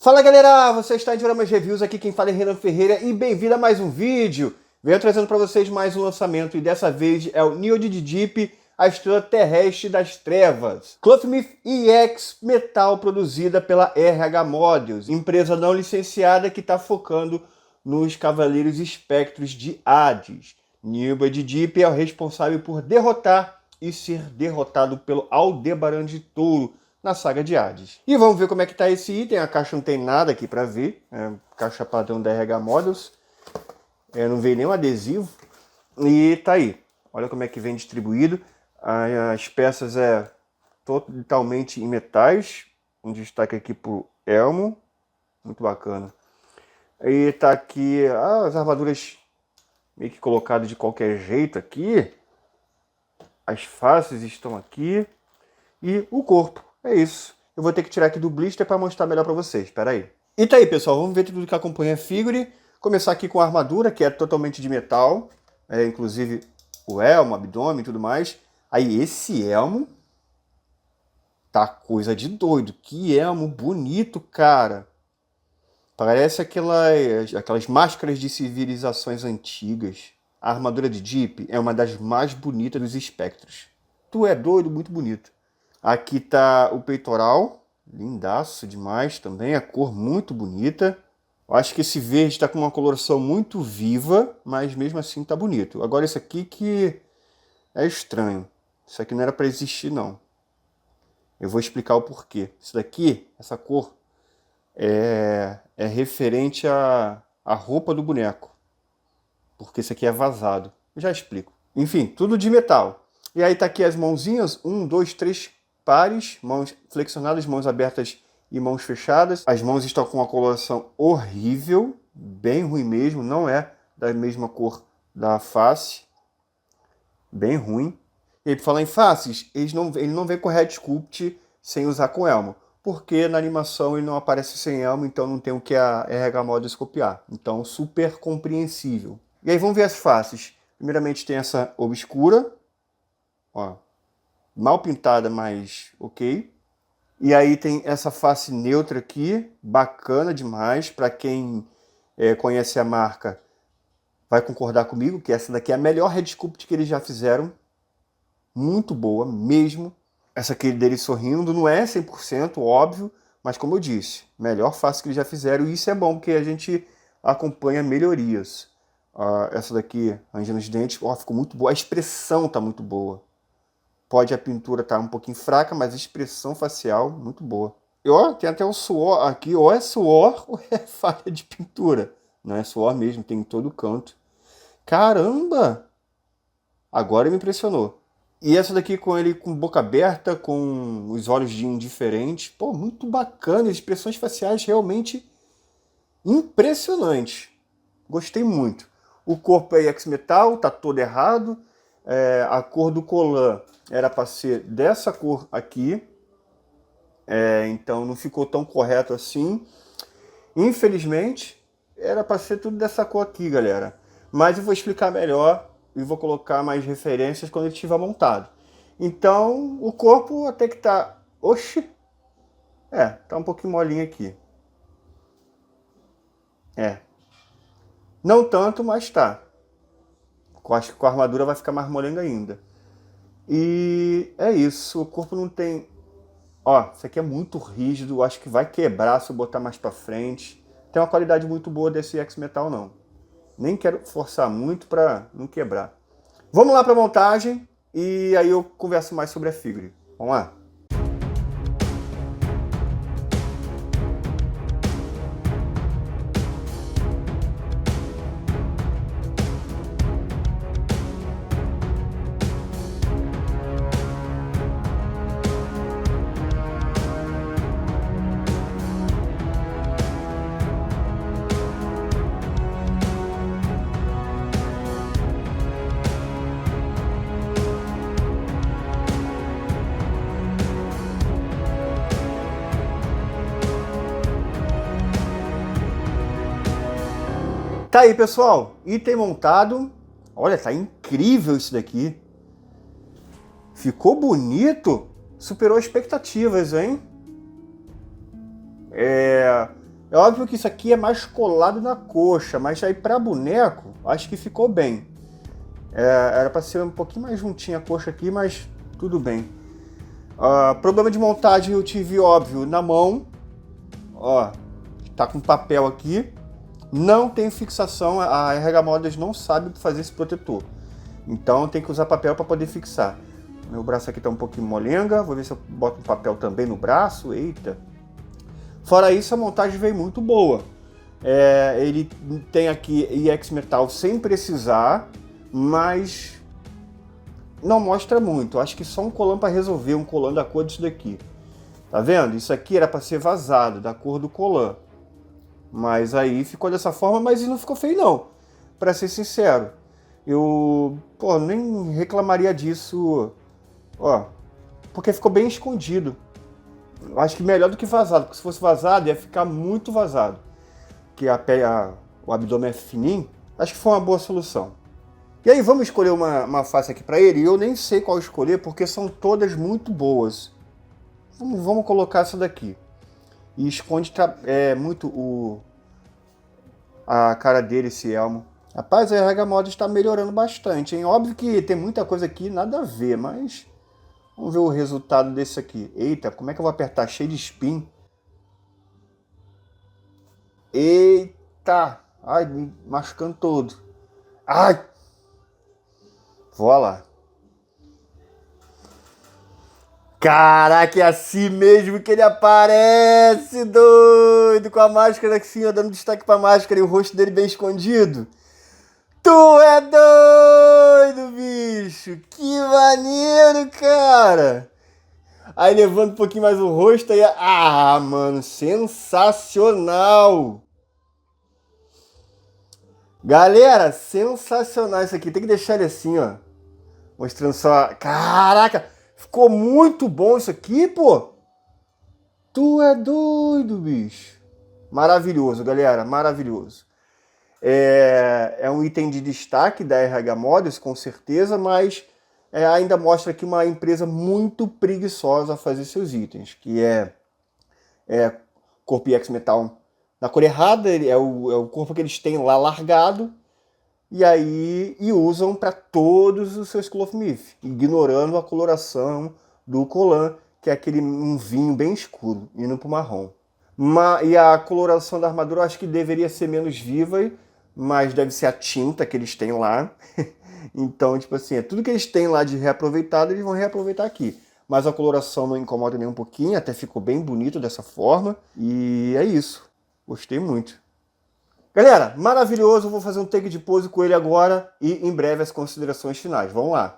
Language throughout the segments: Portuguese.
Fala galera, você está em Dioramas Reviews, aqui quem fala é Renan Ferreira e bem-vindo a mais um vídeo. Venho trazendo para vocês mais um lançamento e dessa vez é o Neo de Deep, a estrela terrestre das trevas. Clothmith EX Metal produzida pela RH Models, empresa não licenciada que está focando nos Cavaleiros Espectros de Hades. Neo de Deep é o responsável por derrotar e ser derrotado pelo Aldebaran de Touro na saga de Hades. E vamos ver como é que tá esse item. A caixa não tem nada aqui para ver. Caixa padrão da RH Models. Não veio nenhum adesivo. E tá aí. Olha como é que vem distribuído. As peças totalmente em metais. Um destaque aqui pro elmo. Muito bacana. E tá aqui as armaduras meio que colocadas de qualquer jeito aqui. As faces estão aqui. E o corpo. É isso. Eu vou ter que tirar aqui do blister para mostrar melhor para vocês. Espera aí. E tá aí, pessoal. Vamos ver tudo que acompanha a figure. Começar aqui com a armadura, que é totalmente de metal. Inclusive o elmo, abdômen e tudo mais. Aí esse elmo tá coisa de doido. Que elmo bonito, cara. Parece aquelas máscaras de civilizações antigas. A armadura de Deep é uma das mais bonitas dos espectros. Tu é doido, muito bonito. Aqui tá o peitoral, lindaço demais também, a cor muito bonita. Eu acho que esse verde está com uma coloração muito viva, mas mesmo assim tá bonito. Agora esse aqui que é estranho. Isso aqui não era para existir não. Eu vou explicar o porquê. Isso daqui, essa cor, é referente à roupa do boneco. Porque isso aqui é vazado. Eu já explico. Enfim, tudo de metal. E aí tá aqui as mãozinhas, 1, 2, 3 pares, mãos flexionadas, mãos abertas e mãos fechadas. As mãos estão com uma coloração horrível, bem ruim mesmo, não é da mesma cor da face, bem ruim. E aí, por falar em faces, ele não vem com Head Sculpt sem usar com elmo, porque na animação ele não aparece sem elmo, então não tem o que a RH Models copiar. Então, super compreensível. E aí, vamos ver as faces. Primeiramente tem essa obscura, ó. Mal pintada, mas ok. E aí tem essa face neutra aqui, bacana demais. Para quem conhece a marca, vai concordar comigo que essa daqui é a melhor Head Sculpt que eles já fizeram. Muito boa mesmo. Essa aqui dele sorrindo não é 100%, óbvio, mas como eu disse, melhor face que eles já fizeram. E isso é bom, porque a gente acompanha melhorias. Essa daqui, Angina nos Dentes, ficou muito boa. A expressão tá muito boa. Pode a pintura estar um pouquinho fraca, mas a expressão facial muito boa. E ó, tem até o suor aqui, ou é suor ou é falha de pintura. Não é suor mesmo, tem em todo canto. Caramba! Agora me impressionou. E essa daqui com ele com boca aberta, com os olhos de indiferente. Pô, muito bacana, expressões faciais realmente impressionantes. Gostei muito. O corpo é ex-metal, tá todo errado. A cor do colã era para ser dessa cor aqui, então não ficou tão correto assim. Infelizmente, era para ser tudo dessa cor aqui, galera. Mas eu vou explicar melhor e vou colocar mais referências quando ele estiver montado. Então, o corpo até que tá... Oxi! Tá um pouquinho molinho aqui. Não tanto, mas tá. Eu acho que com a armadura vai ficar mais molenga ainda. E é isso, o corpo não tem... Ó, isso aqui é muito rígido, acho que vai quebrar se eu botar mais pra frente. Tem uma qualidade muito boa desse X-Metal não. Nem quero forçar muito pra não quebrar. Vamos lá pra montagem e aí eu converso mais sobre a figure. Vamos lá. Tá aí, pessoal, item montado. Olha, tá incrível isso daqui. Ficou bonito. Superou expectativas, hein? É óbvio que isso aqui é mais colado na coxa, mas aí para boneco, acho que ficou bem. Era para ser um pouquinho mais juntinha a coxa aqui, mas tudo bem. Problema de montagem eu tive, óbvio, na mão. Ó, tá com papel aqui. Não tem fixação, a RH Models não sabe fazer esse protetor. Então tem que usar papel para poder fixar. Meu braço aqui tá um pouquinho molenga. Vou ver se eu boto um papel também no braço. Eita. Fora isso, a montagem veio muito boa. Ele tem aqui IX Metal sem precisar, mas não mostra muito. Acho que só um colan para resolver, um colan da cor disso daqui. Tá vendo? Isso aqui era para ser vazado, da cor do colan. Mas aí ficou dessa forma, mas não ficou feio não. Para ser sincero, eu nem reclamaria disso, porque ficou bem escondido. Acho que melhor do que vazado, porque se fosse vazado ia ficar muito vazado. Porque o abdômen é fininho, acho que foi uma boa solução. E aí vamos escolher uma face aqui para ele, e eu nem sei qual escolher, porque são todas muito boas. Vamos colocar essa daqui. E esconde muito a cara dele, esse elmo. Rapaz, a RH Models está melhorando bastante, hein? Óbvio que tem muita coisa aqui, nada a ver, mas vamos ver o resultado desse aqui. Eita, como é que eu vou apertar? Cheio de spin. Eita! Ai, me machucando todo. Ai! Vou lá. Caraca, é assim mesmo que ele aparece, doido! Com a máscara assim, ó, dando destaque pra máscara e o rosto dele bem escondido. Tu é doido, bicho! Que maneiro, cara! Aí levando um pouquinho mais o rosto aí... Ah, mano, sensacional! Galera, sensacional isso aqui. Tem que deixar ele assim, ó. Mostrando só... Caraca! Ficou muito bom isso aqui, pô! Tu é doido, bicho! Maravilhoso, galera, maravilhoso. É um item de destaque da RH Models, com certeza, mas ainda mostra aqui uma empresa muito preguiçosa a fazer seus itens, que é corpo IX Metal na cor errada, é o corpo que eles têm lá largado, e usam para todos os seus Clothmith, ignorando a coloração do colan, que é um vinho bem escuro, indo para o marrom. E a coloração da armadura eu acho que deveria ser menos viva, mas deve ser a tinta que eles têm lá. Então, tipo assim, tudo que eles têm lá de reaproveitado, eles vão reaproveitar aqui. Mas a coloração não incomoda nem um pouquinho, até ficou bem bonito dessa forma. E é isso. Gostei muito. Galera, maravilhoso. Vou fazer um take de pose com ele agora e em breve as considerações finais. Vamos lá.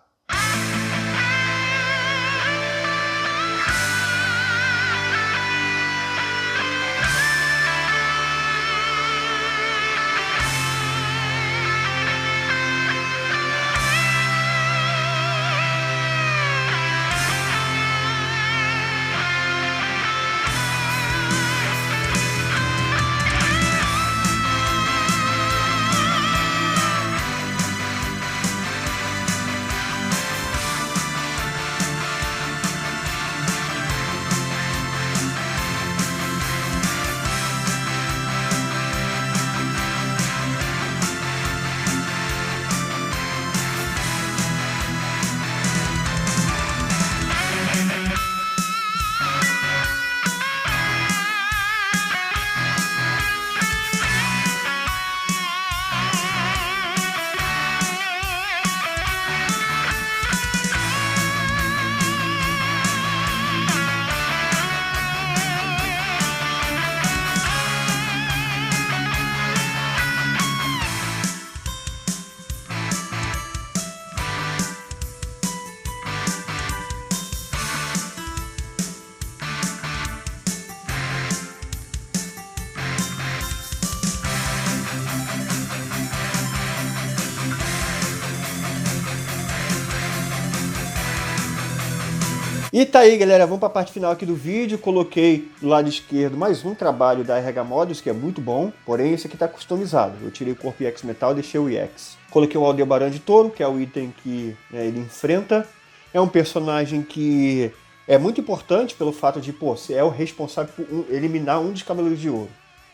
E tá aí, galera, vamos para a parte final aqui do vídeo. Coloquei do lado esquerdo mais um trabalho da RH Models, que é muito bom, porém esse aqui tá customizado. Eu tirei o corpo IX Metal e deixei o IX. Coloquei o Aldebaran de Touro, que é o item que ele enfrenta. É um personagem que é muito importante pelo fato de, ser é o responsável por eliminar um dos Cavaleiros de Ouro.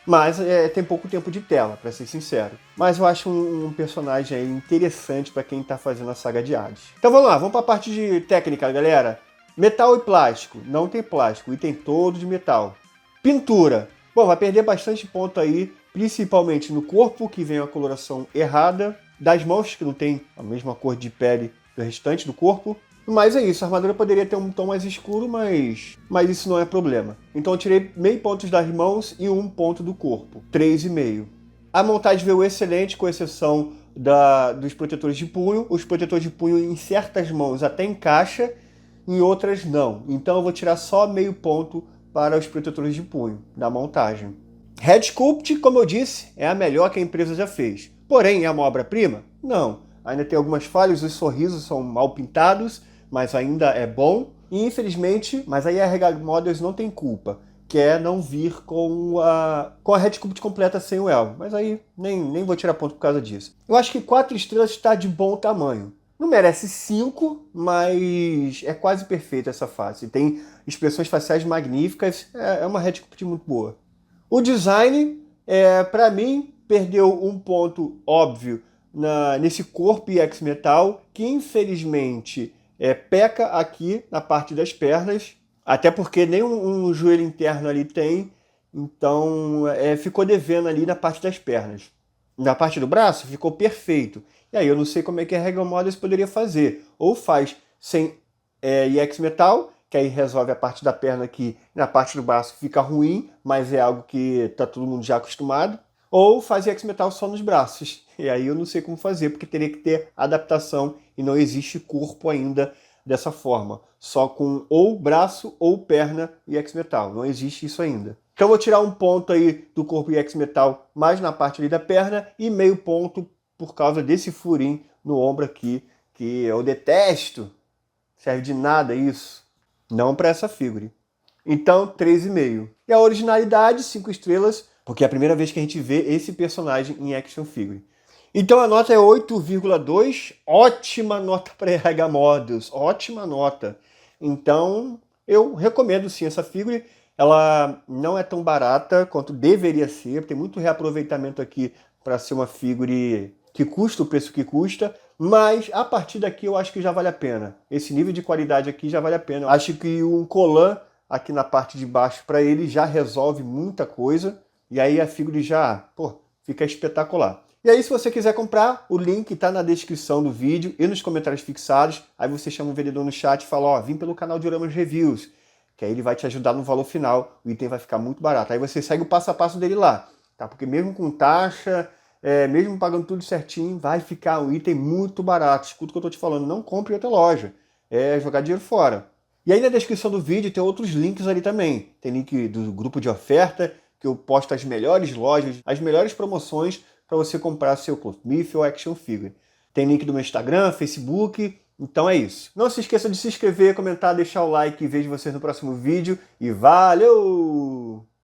Mas tem pouco tempo de tela, pra ser sincero. Mas eu acho um personagem aí interessante pra quem tá fazendo a saga de Hades. Então vamos lá, vamos pra parte de técnica, galera. Metal e plástico. Não tem plástico, item todo de metal. Pintura. Bom, vai perder bastante ponto aí, principalmente no corpo, que vem a coloração errada. Das mãos, que não tem a mesma cor de pele do restante do corpo. Mas é isso, a armadura poderia ter um tom mais escuro, mas isso não é problema. Então eu tirei meio pontos das mãos e 1 ponto do corpo, 3,5. A montagem veio excelente, com exceção dos protetores de punho. Os protetores de punho em certas mãos até encaixa, em outras não. Então eu vou tirar só meio ponto para os protetores de punho da montagem. Head Sculpt, como eu disse, é a melhor que a empresa já fez. Porém, é uma obra-prima? Não. Ainda tem algumas falhas, os sorrisos são mal pintados, mas ainda é bom. E infelizmente, mas aí a Rega Models não tem culpa, que é não vir com a Head Sculpt completa sem o elmo. Mas aí nem vou tirar ponto por causa disso. Eu acho que 4 estrelas está de bom tamanho. Não merece 5, mas é quase perfeita essa face. Tem expressões faciais magníficas, é uma Head Sculpt muito boa. O design, para mim, perdeu um ponto óbvio nesse corpo EX Metal, que infelizmente peca aqui na parte das pernas, até porque nem um joelho interno ali tem, então ficou devendo ali na parte das pernas. Na parte do braço ficou perfeito. E aí eu não sei como é que a Rega Models poderia fazer. Ou faz sem EX Metal, que aí resolve a parte da perna aqui, na parte do braço fica ruim, mas é algo que tá todo mundo já acostumado. Ou faz EX Metal só nos braços. E aí eu não sei como fazer, porque teria que ter adaptação e não existe corpo ainda dessa forma. Só com ou braço ou perna EX Metal. Não existe isso ainda. Então eu vou tirar um ponto aí do corpo EX Metal mais na parte ali da perna e meio ponto por causa desse furinho no ombro aqui, que eu detesto. Serve de nada isso. Não para essa figure. Então, 3,5. E a originalidade, 5 estrelas, porque é a primeira vez que a gente vê esse personagem em action figure. Então a nota é 8,2. Ótima nota para RH Models. Ótima nota. Então, eu recomendo sim essa figure. Ela não é tão barata quanto deveria ser. Tem muito reaproveitamento aqui para ser uma figure que custa o preço que custa, mas a partir daqui eu acho que já vale a pena. Esse nível de qualidade aqui já vale a pena. Eu acho que um colã aqui na parte de baixo para ele já resolve muita coisa, e aí a figure já, fica espetacular. E aí se você quiser comprar, o link está na descrição do vídeo e nos comentários fixados. Aí você chama o vendedor no chat e fala, vim pelo canal Dioramas Reviews, que aí ele vai te ajudar no valor final, o item vai ficar muito barato. Aí você segue o passo a passo dele lá, tá? Porque mesmo com taxa, mesmo pagando tudo certinho, vai ficar um item muito barato. Escuta o que eu tô te falando, não compre em outra loja. É jogar dinheiro fora. E aí na descrição do vídeo tem outros links ali também. Tem link do grupo de oferta, que eu posto as melhores lojas, as melhores promoções para você comprar seu Clothmith ou Action Figure. Tem link do meu Instagram, Facebook, então é isso. Não se esqueça de se inscrever, comentar, deixar o like e vejo vocês no próximo vídeo. E valeu!